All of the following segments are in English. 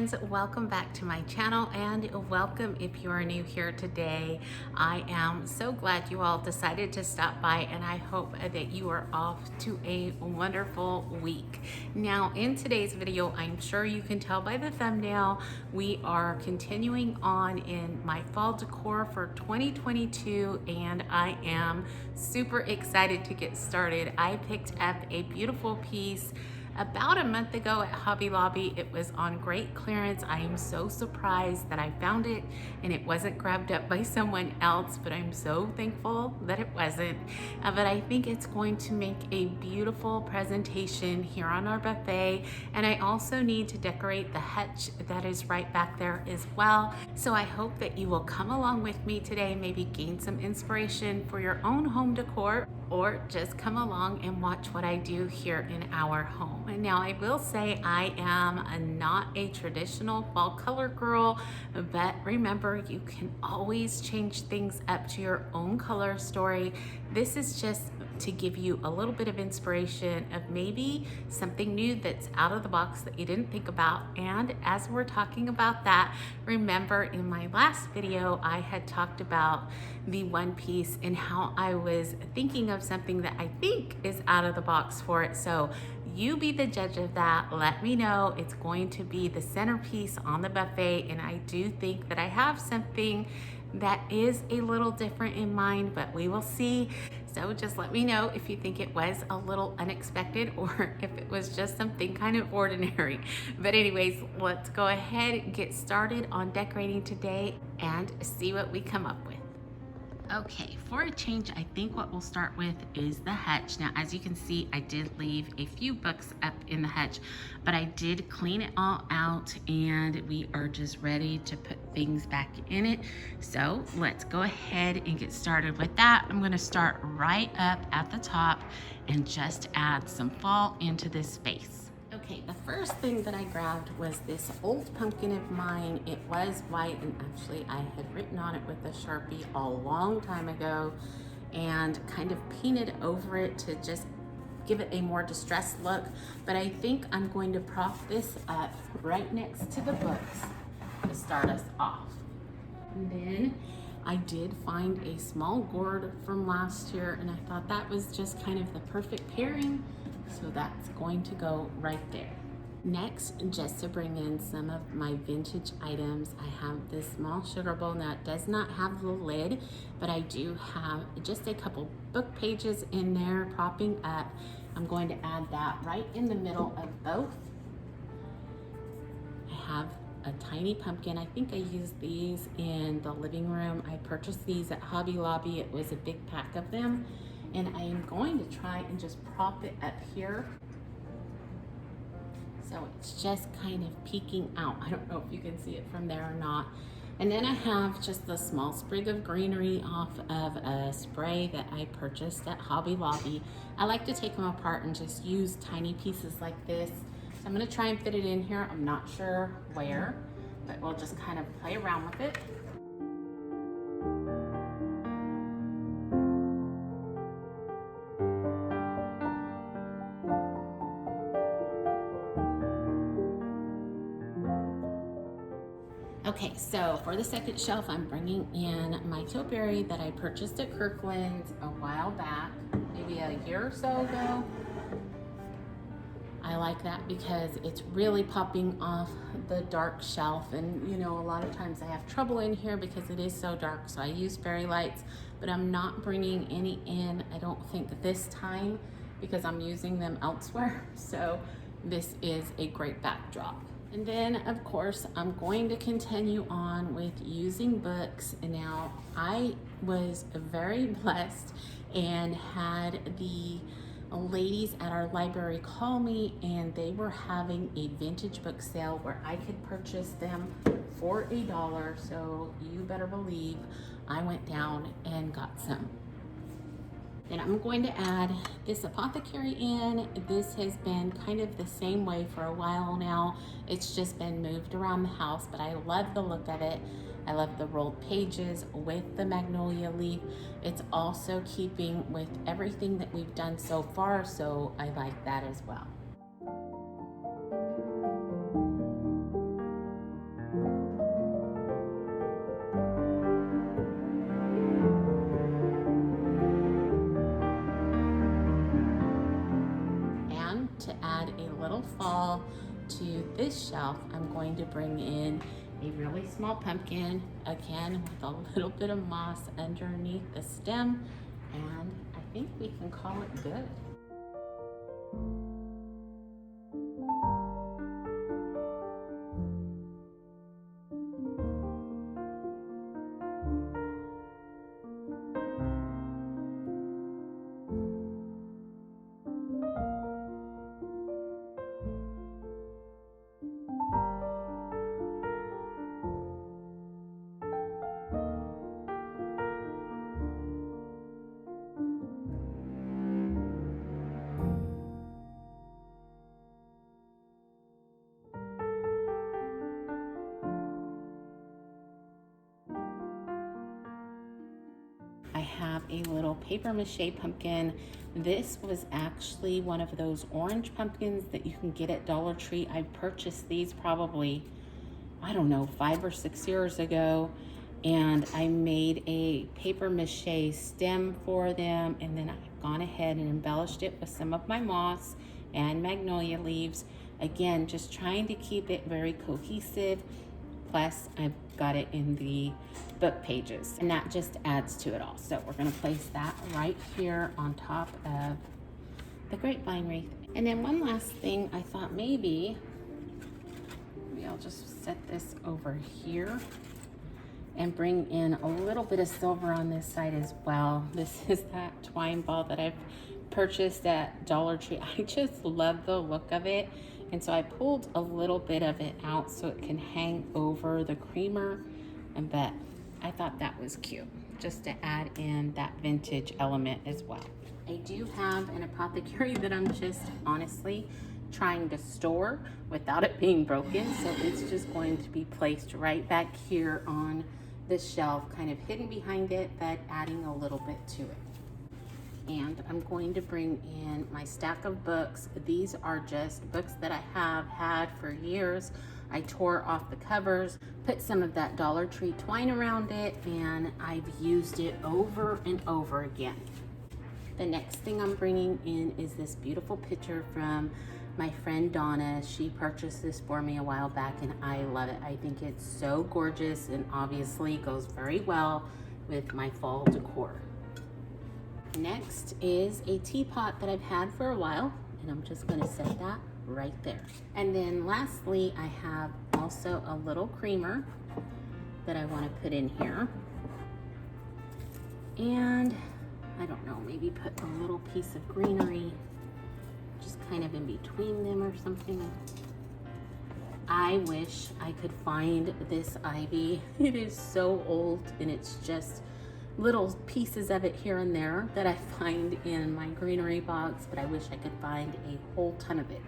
friends, welcome back to my channel and welcome if you are new here today. I am so glad you all decided to stop by and I hope that you are off to a wonderful week. Now in today's video, I'm sure you can tell by the thumbnail, we are continuing on in my fall decor for 2022 and I am super excited to get started. I picked up a beautiful piece about a month ago at Hobby Lobby. It was on great clearance. I am so surprised that I found it and it wasn't grabbed up by someone else, but I'm so thankful that it wasn't. But I think it's going to make a beautiful presentation here on our buffet. And I also need to decorate the hutch that is right back there as well. So I hope that you will come along with me today, maybe gain some inspiration for your own home decor, or just come along and watch what I do here in our home. And now I will say I am not a traditional fall color girl, but remember, you can always change things up to your own color story. This is just to give you a little bit of inspiration of maybe something new that's out of the box that you didn't think about. And as we're talking about that, remember in my last video, I had talked about the one piece and how I was thinking of something that I think is out of the box for it. So you be the judge of that. Let me know. It's going to be the centerpiece on the buffet. And I do think that I have something that is a little different in mind, but we will see. So just let me know if you think it was a little unexpected or if it was just something kind of ordinary. But anyways, let's go ahead and get started on decorating today and see what we come up with. Okay, for a change, I think what we'll start with is the hutch. Now, as you can see, I did leave a few books up in the hutch, but I did clean it all out and we are just ready to put things back in it. So let's go ahead and get started with that. I'm gonna start right up at the top and just add some fall into this space. Okay, the first thing that I grabbed was this old pumpkin of mine. It was white and actually I had written on it with a Sharpie a long time ago and kind of painted over it to just give it a more distressed look. But I think I'm going to prop this up right next to the books to start us off. And then I did find a small gourd from last year and I thought that was just kind of the perfect pairing. So that's going to go right there. Next, just to bring in some of my vintage items, I have this small sugar bowl. Now it does not have the lid, but I do have just a couple book pages in there propping up. I'm going to add that right in the middle of both. I have a tiny pumpkin. I think I used these in the living room. I purchased these at Hobby Lobby. It was a big pack of them. And I am going to try and just prop it up here. So it's just kind of peeking out. I don't know if you can see it from there or not. And then I have just a small sprig of greenery off of a spray that I purchased at Hobby Lobby. I like to take them apart and just use tiny pieces like this. So I'm gonna try and fit it in here. I'm not sure where, but we'll just kind of play around with it. Okay, so for the second shelf, I'm bringing in my topiary that I purchased at Kirkland's a while back, maybe a year or so ago. I like that because it's really popping off the dark shelf. And you know, a lot of times I have trouble in here because it is so dark. So I use fairy lights, but I'm not bringing any in, I don't think this time, because I'm using them elsewhere. So this is a great backdrop. And then of course, I'm going to continue on with using books. And now I was very blessed and had the ladies at our library call me and they were having a vintage book sale where I could purchase them for $1. So you better believe I went down and got some. Then I'm going to add this apothecary in. This has been kind of the same way for a while now. It's just been moved around the house, but I love the look of it. I love the rolled pages with the magnolia leaf. It's also keeping with everything that we've done so far, so I like that as well. little fall to this shelf, I'm going to bring in a really small pumpkin, again with a little bit of moss underneath the stem, and I think we can call it good. I have a little paper mache pumpkin. This was actually one of those orange pumpkins that you can get at Dollar Tree. I purchased these probably, I don't know, 5 or 6 years ago. And I made a paper mache stem for them. And then I've gone ahead and embellished it with some of my moss and magnolia leaves. Again, just trying to keep it very cohesive. Plus, I've got it in the book pages, and that just adds to it all. So we're gonna place that right here on top of the grapevine wreath. And then one last thing, I thought maybe I'll just set this over here and bring in a little bit of silver on this side as well. This is that twine ball that I've purchased at Dollar Tree. I just love the look of it. And so I pulled a little bit of it out so it can hang over the creamer, but I thought that was cute, just to add in that vintage element as well. I do have an apothecary that I'm just honestly trying to store without it being broken, so it's just going to be placed right back here on the shelf, kind of hidden behind it, but adding a little bit to it. And I'm going to bring in my stack of books. These are just books that I have had for years. I tore off the covers, put some of that Dollar Tree twine around it, and I've used it over and over again. The next thing I'm bringing in is this beautiful picture from my friend Donna. She purchased this for me a while back and I love it. I think it's so gorgeous and obviously goes very well with my fall decor. Next is a teapot that I've had for a while, and I'm just going to set that right there. And then lastly, I have also a little creamer that I want to put in here. And I don't know, maybe put a little piece of greenery just kind of in between them or something. I wish I could find this ivy. It is so old, and it's just little pieces of it here and there that I find in my greenery box, but I wish I could find a whole ton of it.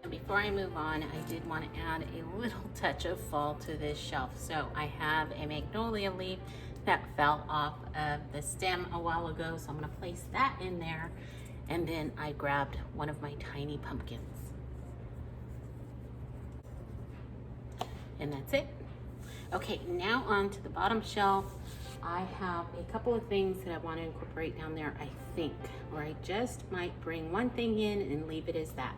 And before I move on, I did want to add a little touch of fall to this shelf. So I have a magnolia leaf that fell off of the stem a while ago, so I'm going to place that in there. And then I grabbed one of my tiny pumpkins. And that's it. Okay, now on to the bottom shelf. I have a couple of things that I want to incorporate down there, I think, or I just might bring one thing in and leave it as that.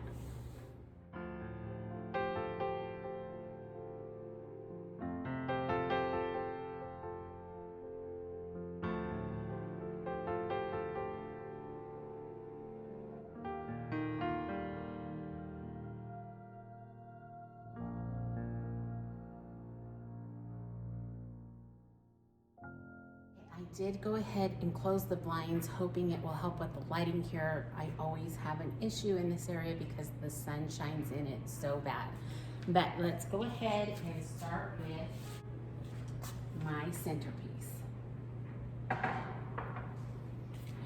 I did go ahead and close the blinds, hoping it will help with the lighting here. I always have an issue in this area because the sun shines in it so bad. But let's go ahead and start with my centerpiece. I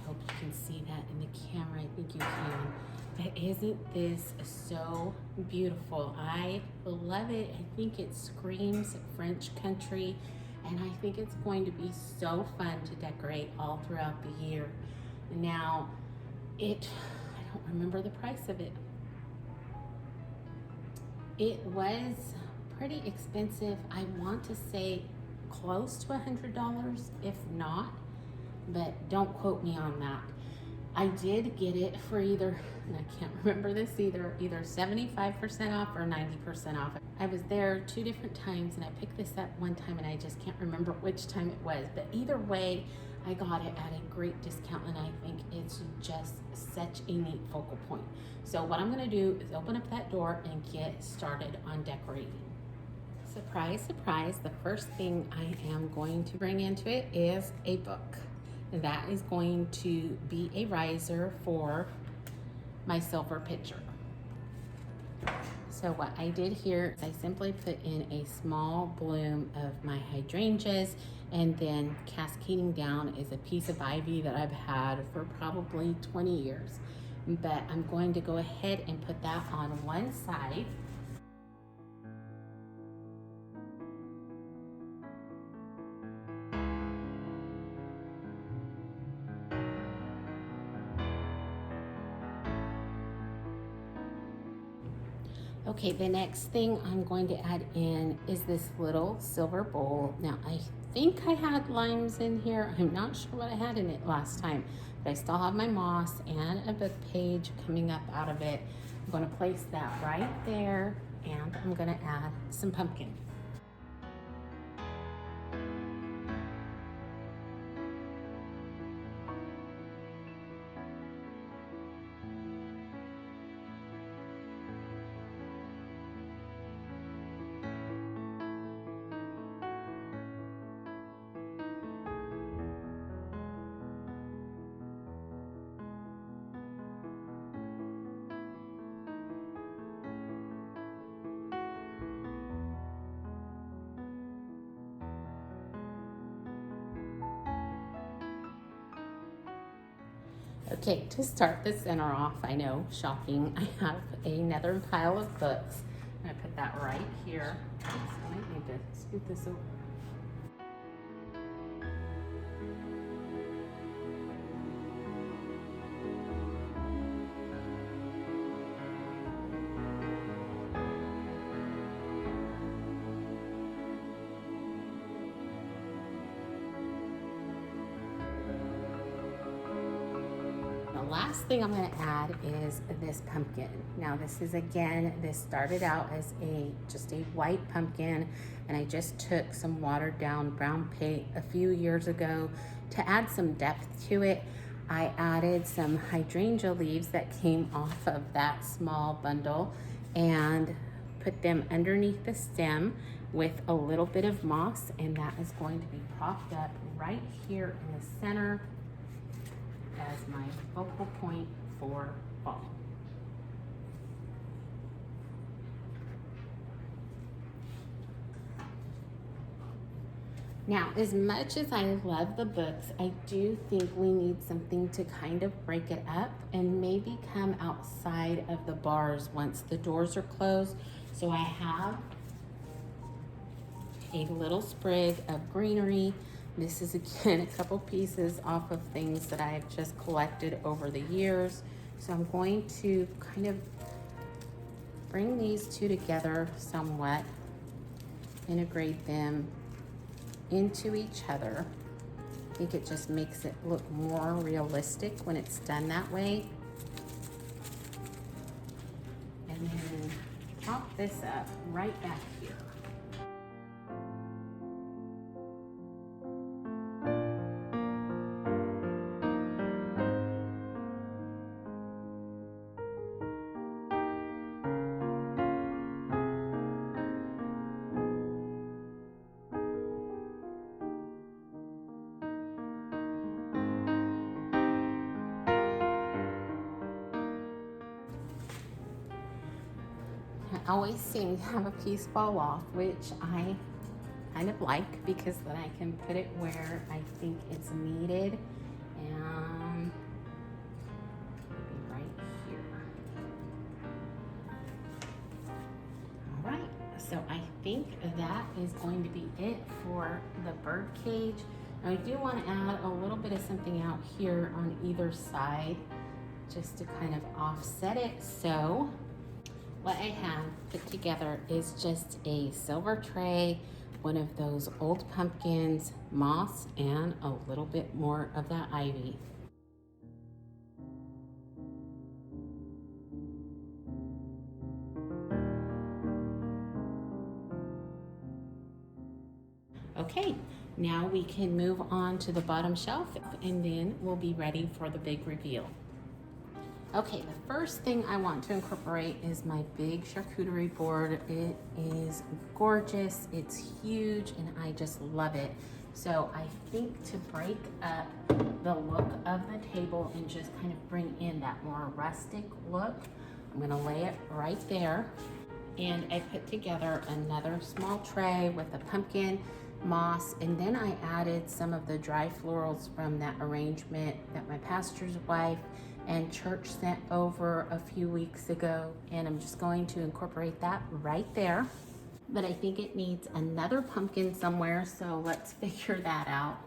hope you can see that in the camera. I think you can. But isn't this so beautiful? I love it. I think it screams French country. And I think it's going to be so fun to decorate all throughout the year. Now, I don't remember the price of it. It was pretty expensive. I want to say close to $100, if not, but don't quote me on that. I did get it for either, and I can't remember this either 75% off or 90% off. I was there 2 different times and I picked this up one time and I just can't remember which time it was, but either way, I got it at a great discount and I think it's just such a neat focal point. So what I'm gonna do is open up that door and get started on decorating. Surprise, surprise, the first thing I am going to bring into it is a book. That is going to be a riser for my silver pitcher. So what I did here is I simply put in a small bloom of my hydrangeas, and then cascading down is a piece of ivy that I've had for probably 20 years. But I'm going to go ahead and put that on one side. Okay, the next thing I'm going to add in is this little silver bowl. Now, I think I had limes in here. I'm not sure what I had in it last time, but I still have my moss and a book page coming up out of it. I'm going to place that right there, and I'm going to add some pumpkin. Okay, to start the center off, I know, shocking, I have another pile of books. I'm gonna put that right here. So I might need to scoot this over. Last thing I'm going to add is this pumpkin. Now this started out as just a white pumpkin, and I just took some watered down brown paint a few years ago to add some depth to it. I added some hydrangea leaves that came off of that small bundle and put them underneath the stem with a little bit of moss, and that is going to be propped up right here in the center as my focal point for fall. Now, as much as I love the books, I do think we need something to kind of break it up and maybe come outside of the bars once the doors are closed. So I have a little sprig of greenery. This is again a couple pieces off of things that I've just collected over the years. So I'm going to kind of bring these two together somewhat, integrate them into each other. I think it just makes it look more realistic when it's done that way. And then prop this up right back here. I always seem to have a piece fall off, which I kind of like because then I can put it where I think it's needed, and maybe right here. All right, so I think that is going to be it for the bird cage. Now I do want to add a little bit of something out here on either side just to kind of offset it. So what I have put together is just a silver tray, one of those old pumpkins, moss, and a little bit more of that ivy. Okay, now we can move on to the bottom shelf and then we'll be ready for the big reveal. Okay, the first thing I want to incorporate is my big charcuterie board. It is gorgeous, it's huge, and I just love it. So I think to break up the look of the table and just kind of bring in that more rustic look, I'm gonna lay it right there. And I put together another small tray with a pumpkin, moss, and then I added some of the dry florals from that arrangement that my pastor's wife and church sent over a few weeks ago, and I'm just going to incorporate that right there. But I think it needs another pumpkin somewhere, so let's figure that out.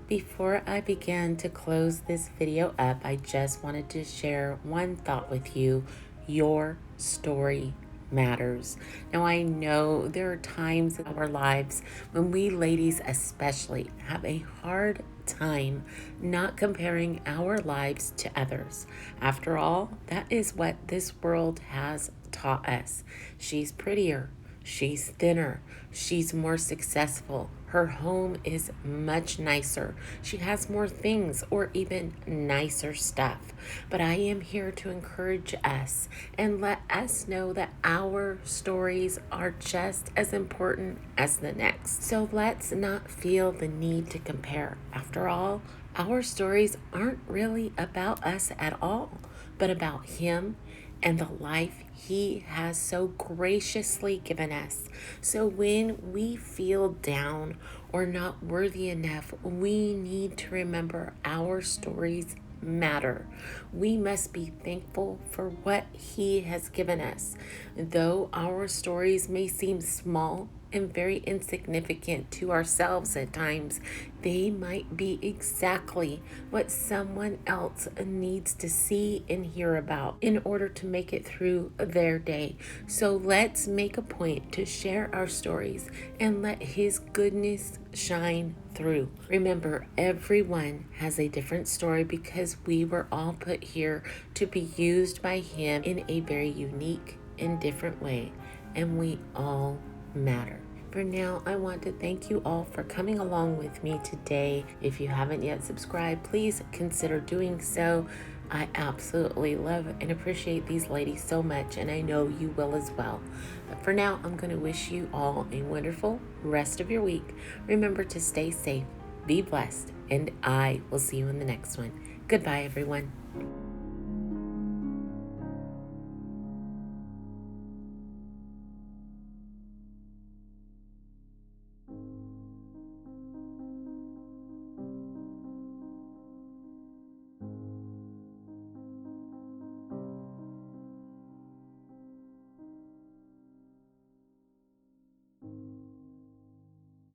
Before I begin to close this video up, I just wanted to share one thought with you. Your story matters. Now, I know there are times in our lives when we ladies especially have a hard time not comparing our lives to others. After all, that is what this world has taught us. She's prettier, she's thinner, she's more successful, her home is much nicer, she has more things or even nicer stuff. But I am here to encourage us and let us know that our stories are just as important as the next. So let's not feel the need to compare. After all, our stories aren't really about us at all, but about Him and the life He has so graciously given us. So when we feel down or not worthy enough, we need to remember our stories matter. We must be thankful for what He has given us. Though our stories may seem small and very insignificant to ourselves at times, they might be exactly what someone else needs to see and hear about in order to make it through their day. So let's make a point to share our stories and let His goodness shine through. Remember, everyone has a different story because we were all put here to be used by Him in a very unique and different way, and we all matter. For now, I want to thank you all for coming along with me today. If you haven't yet subscribed, please consider doing so. I absolutely love and appreciate these ladies so much, and I know you will as well. But for now, I'm going to wish you all a wonderful rest of your week. Remember to stay safe, be blessed, and I will see you in the next one. Goodbye, everyone.